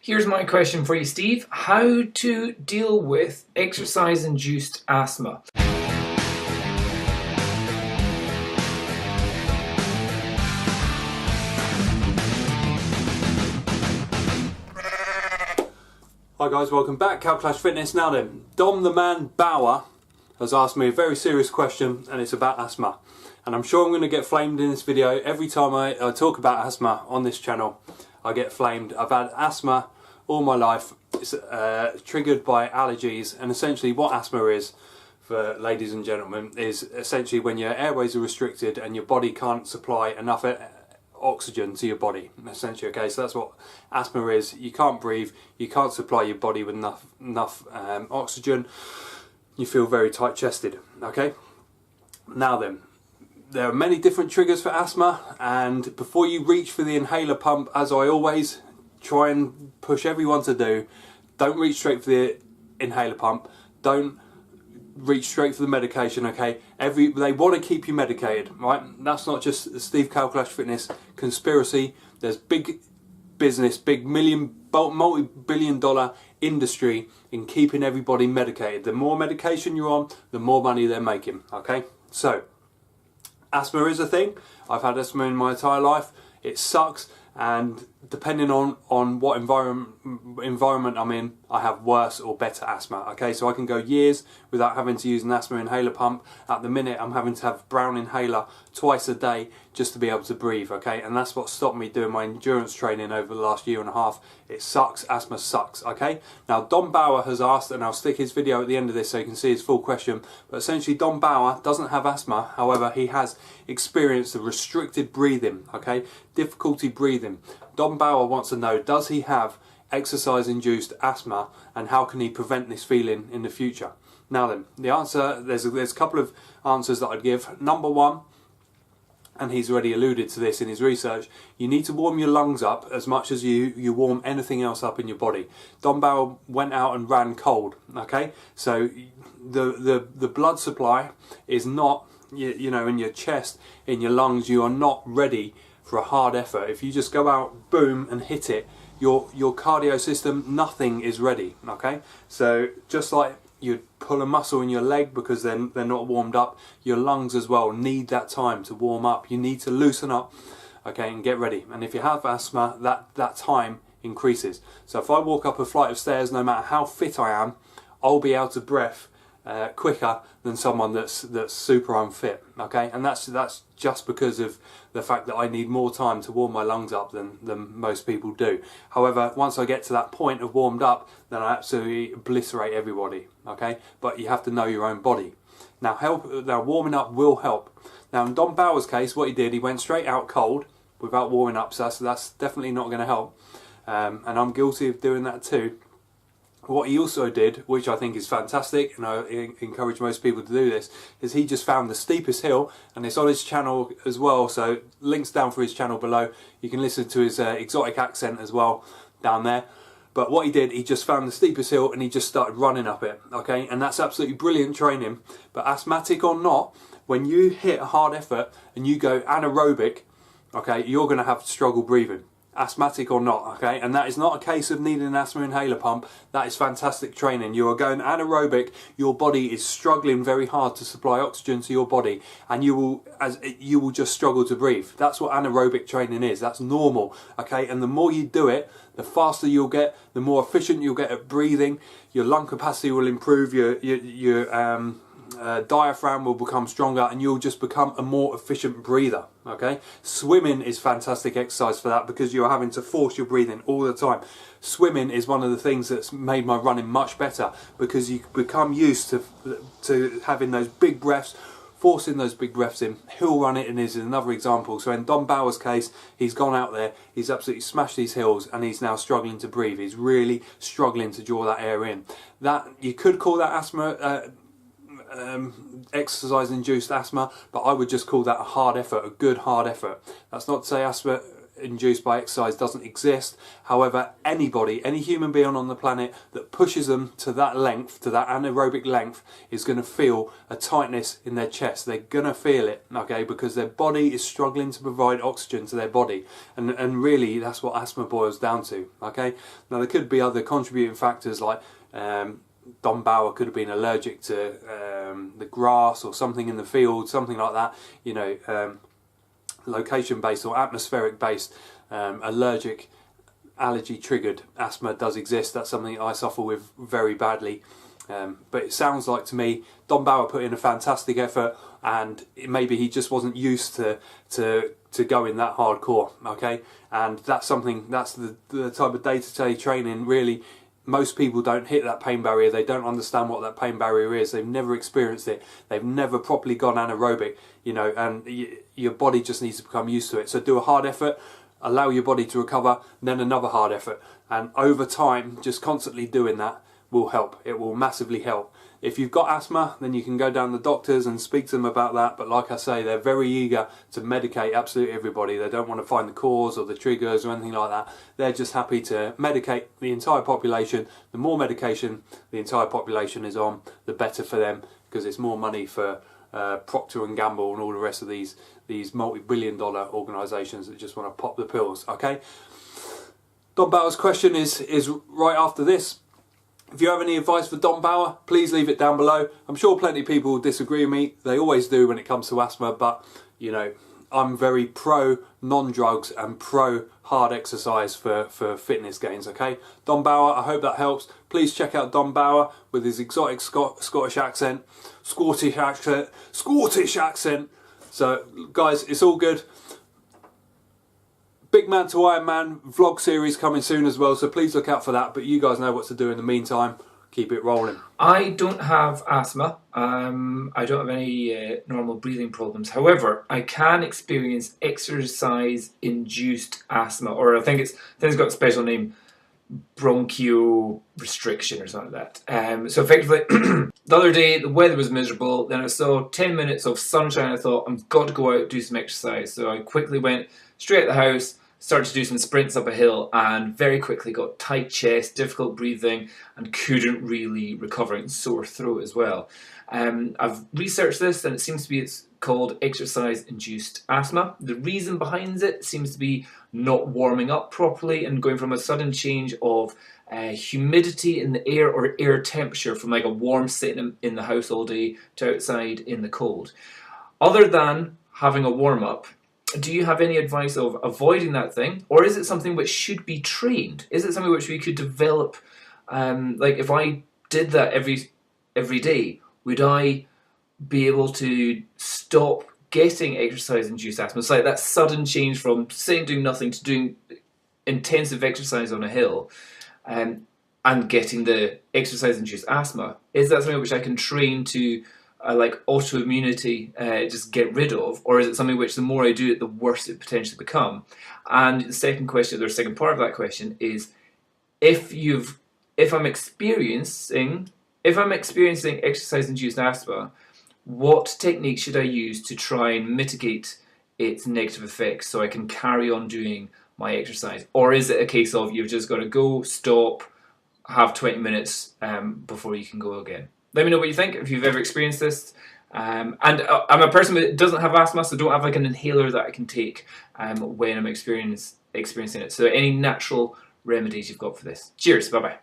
Here's my question for you, Steve. How to deal with exercise-induced asthma? Hi guys, welcome back. Clash Fitness. Now then, Dom the Man Bauer has asked me a very serious question, and it's about asthma. And I'm sure I'm going to get flamed in this video. Every time I talk about asthma on this channel, I get flamed. I've had asthma all my life. It's triggered by allergies, and essentially what asthma is, for ladies and gentlemen, is essentially when your airways are restricted and your body can't supply enough oxygen to your body, essentially. Okay, so that's what asthma is. You can't breathe, you can't supply your body with enough oxygen, you feel very tight-chested. Okay, now then, there are many different triggers for asthma, and before you reach for the inhaler pump, as I always try and push everyone to do, don't reach straight for the inhaler pump, don't reach straight for the medication. Okay, they want to keep you medicated, right? That's not just the Steve Clash Fitness conspiracy. There's big business, big multi-billion dollar industry in keeping everybody medicated. The more medication you're on, the more money they're making. Okay, so asthma is a thing. I've had asthma in my entire life. It sucks, and depending on what environment I'm in, I have worse or better asthma. Okay, so I can go years without having to use an asthma inhaler pump. At the minute, I'm having to have brown inhaler twice a day just to be able to breathe. Okay, and that's what stopped me doing my endurance training over the last year and a half. It sucks. Asthma sucks. Okay, now Don Bauer has asked, and I'll stick his video at the end of this so you can see his full question, but essentially Don Bauer doesn't have asthma. However, he has experienced the restricted breathing. Okay, difficulty breathing. Don Bauer wants to know, does he have exercise-induced asthma, and how can he prevent this feeling in the future? Now then, the answer, there's a couple of answers that I'd give. Number one, and he's already alluded to this in his research, you need to warm your lungs up as much as you warm anything else up in your body. Don Bauer went out and ran cold. Okay, so the blood supply is not, you know, in your chest, in your lungs. You are not ready for a hard effort. If you just go out, boom, and hit it, your cardio system, nothing is ready. Okay, so just like you'd pull a muscle in your leg because they're not warmed up, your lungs as well need that time to warm up. You need to loosen up, okay, and get ready. And if you have asthma, that time increases. So if I walk up a flight of stairs, no matter how fit I am, I'll be out of breath quicker than someone that's super unfit. Okay, and that's just because of the fact that I need more time to warm my lungs up than most people do. However, once I get to that point of warmed up, then I absolutely obliterate everybody. Okay, but you have to know your own body. Now warming up will help. Now in Don Bauer's case, what he did, he went straight out cold without warming up, so that's definitely not going to help. And I'm guilty of doing that too. What he also did, which I think is fantastic, and I encourage most people to do this, is he just found the steepest hill, and it's on his channel as well, so links down for his channel below. You can listen to his exotic accent as well down there. But what he did, he just found the steepest hill and he just started running up it, okay? And that's absolutely brilliant training. But asthmatic or not, when you hit a hard effort and you go anaerobic, okay, you're going to have struggle breathing. Asthmatic or not, okay? And that is not a case of needing an asthma inhaler pump. That is fantastic training. You are going anaerobic, your body is struggling very hard to supply oxygen to your body, and you will just struggle to breathe. That's what anaerobic training is. That's normal, okay? And the more you do it, the faster you'll get, the more efficient you'll get at breathing. Your lung capacity will improve, your diaphragm will become stronger, and you'll just become a more efficient breather. Okay, swimming is fantastic exercise for that because you're having to force your breathing all the time. Swimming is one of the things that's made my running much better because you become used to having those big breaths, forcing those big breaths in. Hill running is another example. So in Don Bauer's case, he's gone out there, he's absolutely smashed these hills, and he's now struggling to breathe. He's really struggling to draw that air in. That you could call that asthma. Exercise-induced asthma, but I would just call that a hard effort, a good hard effort. That's not to say asthma induced by exercise doesn't exist. However, anybody, any human being on the planet that pushes them to that length, to that anaerobic length, is going to feel a tightness in their chest. They're going to feel it, okay, because their body is struggling to provide oxygen to their body. And really, that's what asthma boils down to, okay? Now, there could be other contributing factors like Don Bauer could have been allergic to the grass or something in the field, something like that, you know, location-based or atmospheric-based allergy-triggered asthma does exist. That's something I suffer with very badly. But it sounds like to me Don Bauer put in a fantastic effort, and maybe he just wasn't used to going that hardcore, okay? And that's something, that's the type of day-to-day training. Really, most people don't hit that pain barrier. They don't understand what that pain barrier is. They've never experienced it. They've never properly gone anaerobic, you know, and your body just needs to become used to it. So do a hard effort, allow your body to recover, then another hard effort. And over time, just constantly doing that will help. It will massively help. If you've got asthma, then you can go down to the doctors and speak to them about that. But like I say, they're very eager to medicate absolutely everybody. They don't want to find the cause or the triggers or anything like that. They're just happy to medicate the entire population. The more medication the entire population is on, the better for them, because it's more money for Procter and Gamble and all the rest of these multi-billion-dollar organisations that just want to pop the pills. Okay. Don Bauer's question is right after this. If you have any advice for Don Bauer, please leave it down below. I'm sure plenty of people disagree with me. They always do when it comes to asthma, but you know, I'm very pro non-drugs and pro hard exercise for fitness gains, okay? Don Bauer, I hope that helps. Please check out Don Bauer with his exotic Scottish accent. So guys, it's all good. Big Man to Iron Man vlog series coming soon as well, so please look out for that. But you guys know what to do in the meantime. Keep it rolling. I don't have asthma. I don't have any normal breathing problems. However, I can experience exercise-induced asthma, or I think it's got a special name, bronchio restriction or something like that. So effectively, the other day the weather was miserable. Then I saw 10 minutes of sunshine. I thought, I've got to go out and do some exercise. So I quickly went straight at the house, started to do some sprints up a hill, and very quickly got tight chest, difficult breathing, and couldn't really recover, and sore throat as well. I've researched this, and it seems to be it's called exercise-induced asthma. The reason behind it seems to be not warming up properly and going from a sudden change of humidity in the air or air temperature from like a warm sitting in the house all day to outside in the cold. Other than having a warm-up, do you have any advice of avoiding that thing, or is it something which should be trained? Is it something which we could develop? Like if I did that every day, would I be able to stop getting exercise-induced asthma? It's like that sudden change from sitting doing nothing to doing intensive exercise on a hill, and getting the exercise-induced asthma. Is that something which I can train to? Like autoimmunity, just get rid of, or is it something which the more I do it, the worse it potentially become? And the second question, or second part of that question, is if I'm experiencing exercise-induced asthma, what technique should I use to try and mitigate its negative effects so I can carry on doing my exercise? Or is it a case of you've just got to go, stop, have 20 minutes before you can go again? Let me know what you think, if you've ever experienced this. And I'm a person that doesn't have asthma, so don't have like an inhaler that I can take when I'm experiencing it. So any natural remedies you've got for this. Cheers, bye-bye.